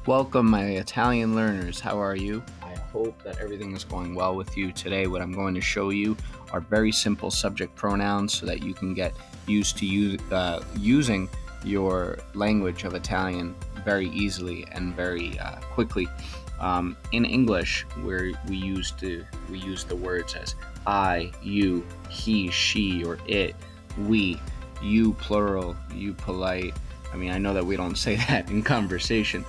Welcome, my Italian learners. How are you? I hope that everything is going well with you today. What I'm going to show you are very simple subject pronouns so that you can get used to using your language of Italian very easily and very quickly. In English, where we use the words as I, you, he, she, or it, we, you plural, you polite. I mean, I know that we don't say that in conversation.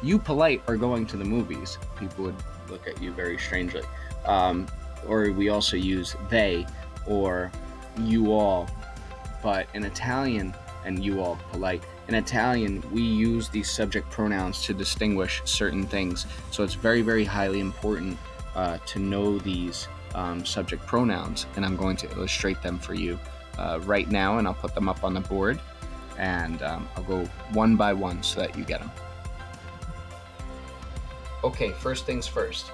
You polite are going to the movies. People would look at you very strangely. Um, or we also use they or you all. But in Italian, and you all polite, in Italian, we use these subject pronouns to distinguish certain things. So it's very, very highly important to know these subject pronouns. And I'm going to illustrate them for you right now, and I'll put them up on the board. And I'll go one by one so that you get them. Okay, first things first.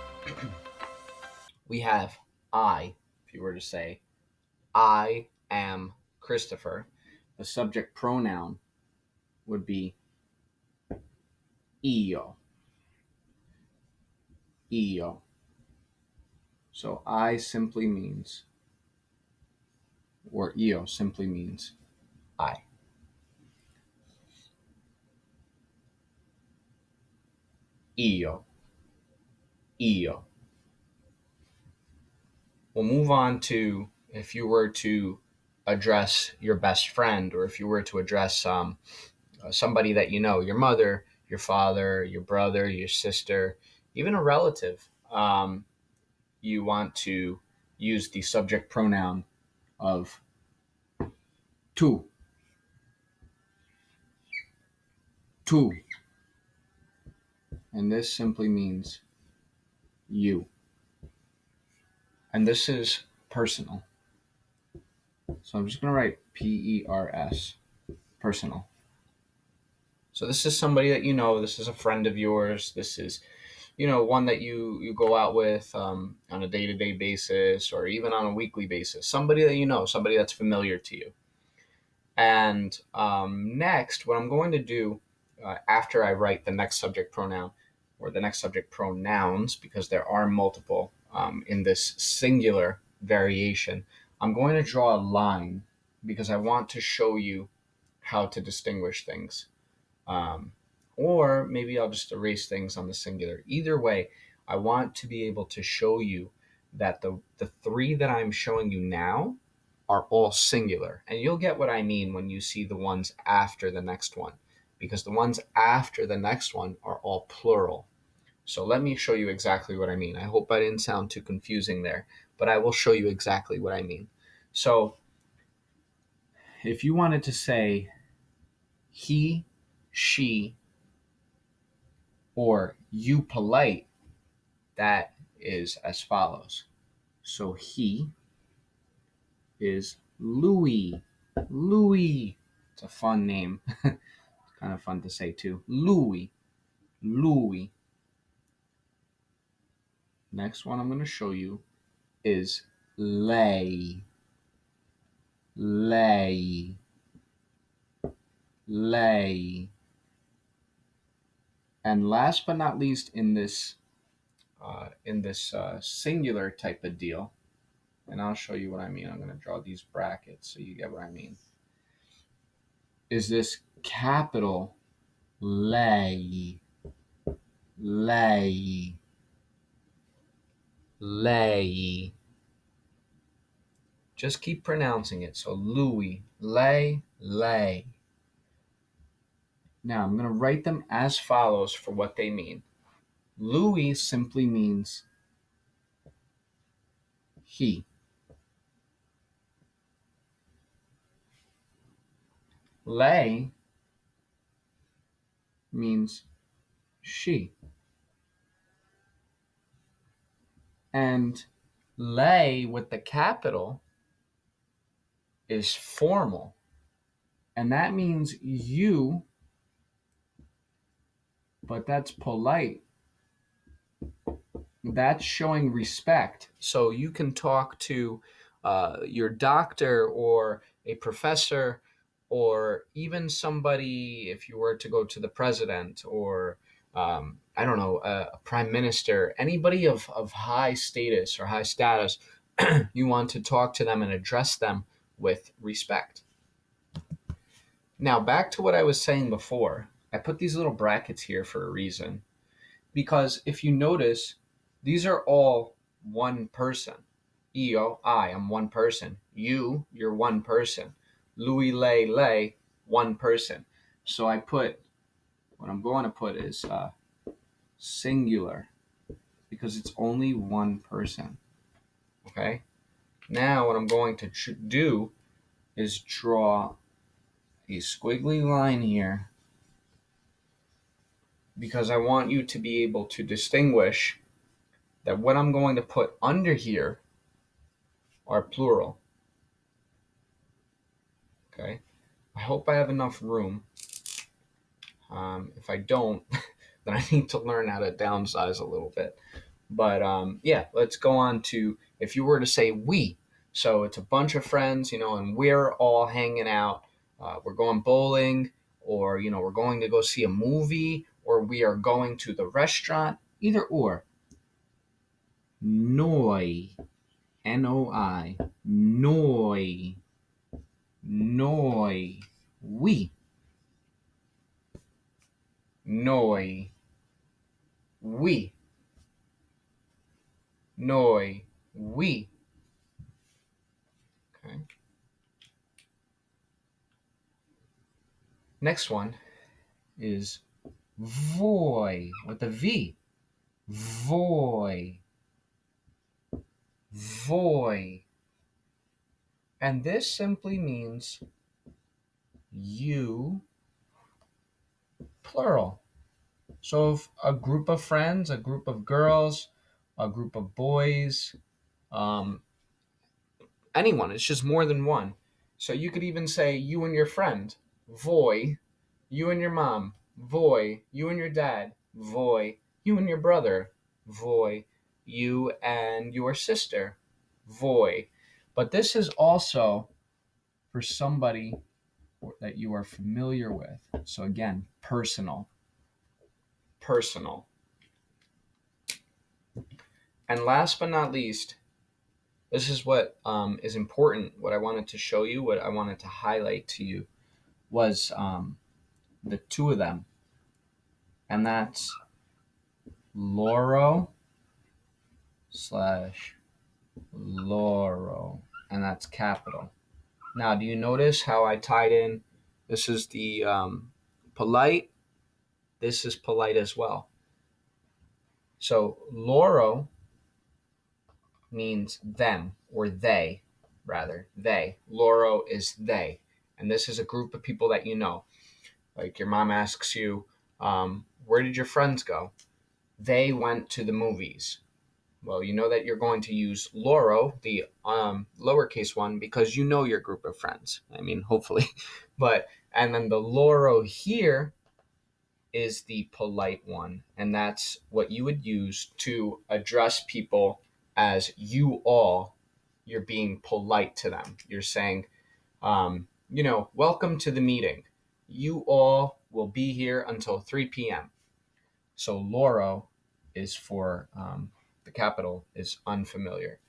We have I. If you were to say, I am Christopher, the subject pronoun would be io. Io. So I simply means, or io simply means I. Io. Io. We'll move on to if you were to address your best friend, or if you were to address somebody that you know, your mother, your father, your brother, your sister, even a relative. You want to use the subject pronoun of tu. Tu. And this simply means you. And this is personal. So I'm just going to write P-E-R-S, personal. So this is somebody that you know. This is a friend of yours. This is, one that you go out with on a day-to-day basis or even on a weekly basis. Somebody that you know, somebody that's familiar to you. And next, what I'm going to do after I write the next subject pronoun or the next subject pronouns, because there are multiple in this singular variation, I'm going to draw a line because I want to show you how to distinguish things. Um, or maybe I'll just erase things on the singular. Either way, I want to be able to show you that the three that I'm showing you now are all singular. And you'll get what I mean when you see the ones after the next one, because the ones after the next one are all plural. So let me show you exactly what I mean. I hope I didn't sound too confusing there, but I will show you exactly what I mean. So if you wanted to say he, she, or you polite, that is as follows. So he is Louis. Louis. It's a fun name. Kind of fun to say too. Louis. Louis. Next one I'm going to show you is lei. Lei. Lei. And last but not least, in this singular type of deal, and I'll show you what I mean. I'm going to draw these brackets so you get what I mean. Is this capital lei? Lei. Lei. Just keep pronouncing it. So Louis, lei, lei. Now I'm going to write them as follows for what they mean. Louis simply means he. Lei means she. And lei with the capital is formal. And that means you, but that's polite. That's showing respect. So you can talk to your doctor or a professor or even somebody, if you were to go to the president or I don't know, a prime minister, anybody of high status or high status, you want to talk to them and address them with respect. Now, back to what I was saying before. I put these little brackets here for a reason. Because if you notice, these are all one person. Io, I'm one person. You're one person. Lui, lei, one person. So what I'm going to put is singular because it's only one person. Okay? Now what I'm going to do is draw a squiggly line here because I want you to be able to distinguish that what I'm going to put under here are plural. Okay? I hope I have enough room. If I don't, then I need to learn how to downsize a little bit. But yeah, let's go on to if you were to say we. So it's a bunch of friends, and we're all hanging out. We're going bowling, or we're going to go see a movie, or we are going to the restaurant. Either or. Noi, Noi, noi, noi, we. Noi, we. Noi, we. Okay. Next one is voi with a V. Voi. Voi. And this simply means you, plural. So if a group of friends, a group of girls, a group of boys, um, anyone, it's just more than one. So you could even say you and your friend, voi, you and your mom, voi, you and your dad, voi, you and your brother, voi, you and your sister, voi. But this is also for somebody that you are familiar with. So again, personal. Personal. And last but not least, this is what is important. What I wanted to show you, what I wanted to highlight to you was the two of them. And that's Loro / Loro. And that's capital. Now, do you notice how I tied in? This is the polite. This is polite as well. So Loro means them or they, rather. They. Loro is they. And this is a group of people that you know. Like your mom asks you, where did your friends go? They went to the movies. Well, you know that you're going to use Loro, the lowercase one, because you know your group of friends. I mean, hopefully. And then the Loro here is the polite one. And that's what you would use to address people as you all. You're being polite to them. You're saying, welcome to the meeting. You all will be here until 3 p.m. So Loro is for the capital is unfamiliar.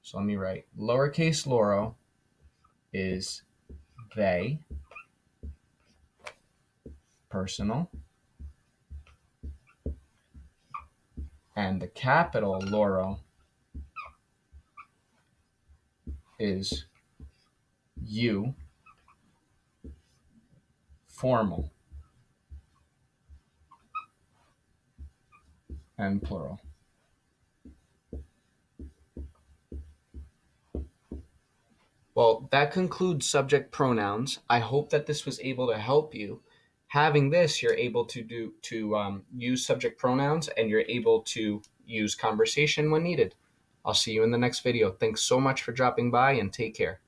So let me write lowercase Loro is they, personal, and the capital Loro is you, formal, and plural. Well, that concludes subject pronouns. I hope that this was able to help you. Having this, you're able to use subject pronouns, and you're able to use conversation when needed. I'll see you in the next video. Thanks so much for dropping by, and take care.